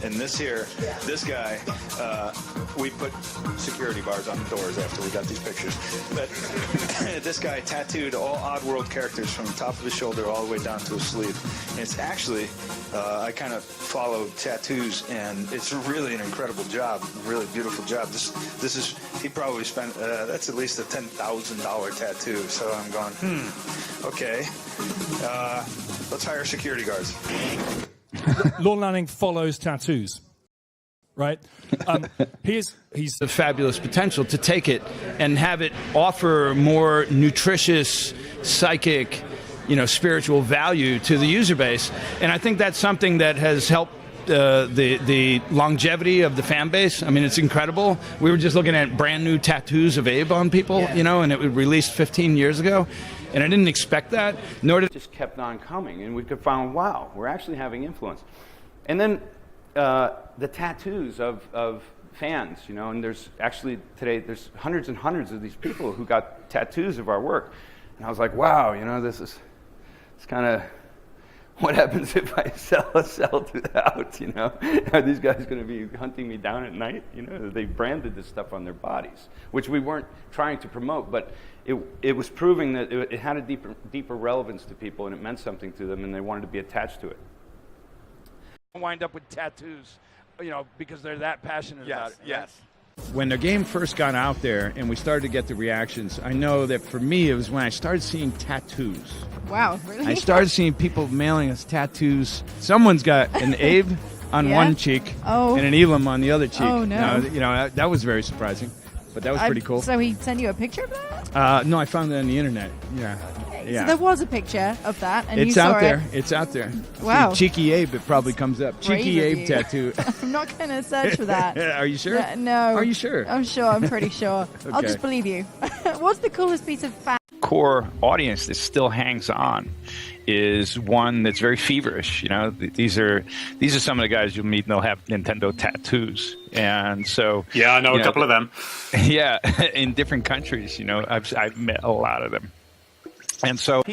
And this guy, we put security bars on the doors after we got these pictures. But this guy tattooed all Oddworld characters from the top of his shoulder all the way down to his sleeve. And it's actually, I kind of follow tattoos, and it's really an incredible job, really beautiful job. This is, he probably spent, that's at least a $10,000 tattoo. So I'm going, okay, let's hire security guards. Lorne Lanning follows tattoos, right? He's the fabulous potential to take it and have it offer more nutritious, psychic, spiritual value to the user base. And I think that's something that has helped the longevity of the fan base. I mean, it's incredible. We were just looking at brand new tattoos of Abe on people, and it was released 15 years ago. And I didn't expect that, nor did it just kept on coming. And we could find, wow, we're actually having influence. And then the tattoos of fans, and there's actually today, there's hundreds and hundreds of these people who got tattoos of our work. And I was like, wow, it's kind of, what happens if I sell it out, Are these guys going to be hunting me down at night? They branded this stuff on their bodies, which we weren't trying to promote, but it was proving that it had a deeper relevance to people, and it meant something to them, and they wanted to be attached to it. Wind up with tattoos, because they're that passionate about it. Yes. When the game first got out there and we started to get the reactions, I know that for me it was when I started seeing tattoos. Wow, really? I started seeing people mailing us tattoos. Someone's got an Abe on one cheek and an Elam on the other cheek. Oh, no. Now, that was very surprising, but that was pretty cool. So he sent you a picture of that? No, I found it on the internet. Yeah. So there was a picture of that, and it's you saw out there. it. It's out there. Wow. Cheeky Abe, it probably comes up. Brave Cheeky of Abe you. tattoo. I'm not going to search for that. Are you sure? No. Are you sure? I'm sure. I'm pretty sure. I'll Okay. just believe you. What's the coolest piece of fan? Core audience that still hangs on is one that's very feverish. These are some of the guys you'll meet, and they'll have Nintendo tattoos. And so I know a couple of them. Yeah, in different countries. I've met a lot of them. And so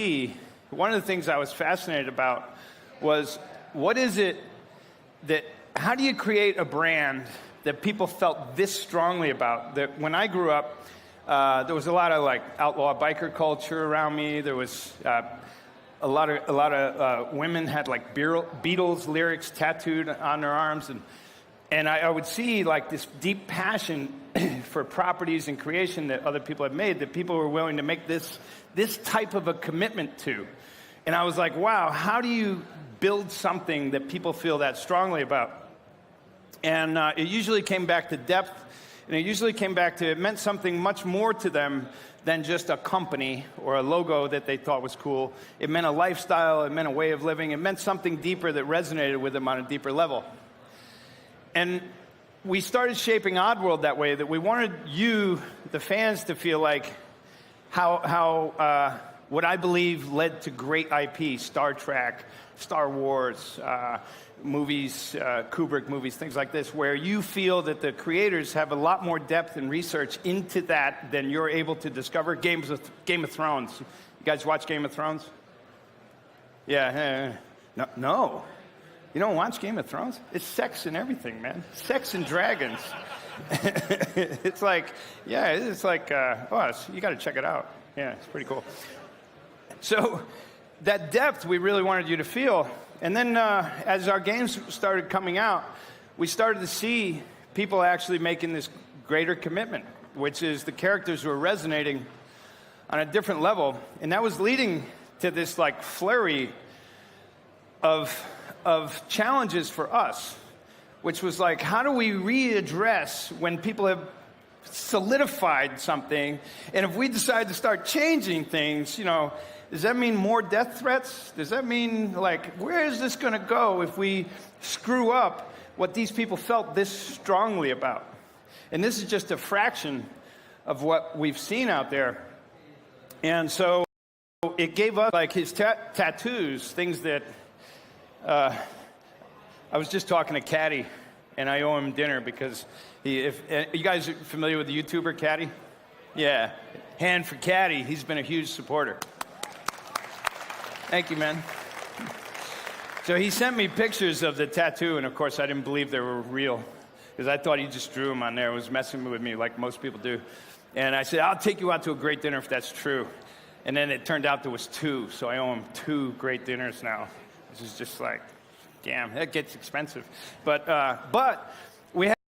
One of the things I was fascinated about was, what is it how do you create a brand that people felt this strongly about? That when I grew up, there was a lot of outlaw biker culture around me. There was a lot of women had Beatles lyrics tattooed on their arms, and I would see this deep passion for properties and creation that other people had made, that people were willing to make this type of a commitment to. And I was like, wow, how do you build something that people feel that strongly about? And it usually came back to depth, and it usually came back to, it meant something much more to them than just a company or a logo that they thought was cool. It meant a lifestyle, it meant a way of living, it meant something deeper that resonated with them on a deeper level. And we started shaping Oddworld that way, that we wanted you, the fans, to feel like how what I believe led to great IP, Star Trek, Star Wars, movies, Kubrick movies, things like this, where you feel that the creators have a lot more depth and research into that than you're able to discover. Game of Thrones. You guys watch Game of Thrones? Yeah. No. You don't watch Game of Thrones? It's sex and everything, man. Sex and dragons. It's like, you got to check it out. Yeah, it's pretty cool. So that depth we really wanted you to feel. And then as our games started coming out, we started to see people actually making this greater commitment, which is the characters were resonating on a different level. And that was leading to this flurry of challenges for us, which was how do we readdress when people have solidified something, and if we decide to start changing things, does that mean more death threats? Does that mean, where is this going to go if we screw up what these people felt this strongly about? And this is just a fraction of what we've seen out there. And so it gave us, his tattoos, things that... I was just talking to Caddy, and I owe him dinner because you guys are familiar with the YouTuber Caddy? Yeah. Hand for Caddy. He's been a huge supporter. Thank you, man. So he sent me pictures of the tattoo, and of course I didn't believe they were real because I thought he just drew them on there. It was messing with me like most people do. And I said, I'll take you out to a great dinner if that's true. And then it turned out there was 2, so I owe him 2 great dinners now. This is just like, damn, that gets expensive. But we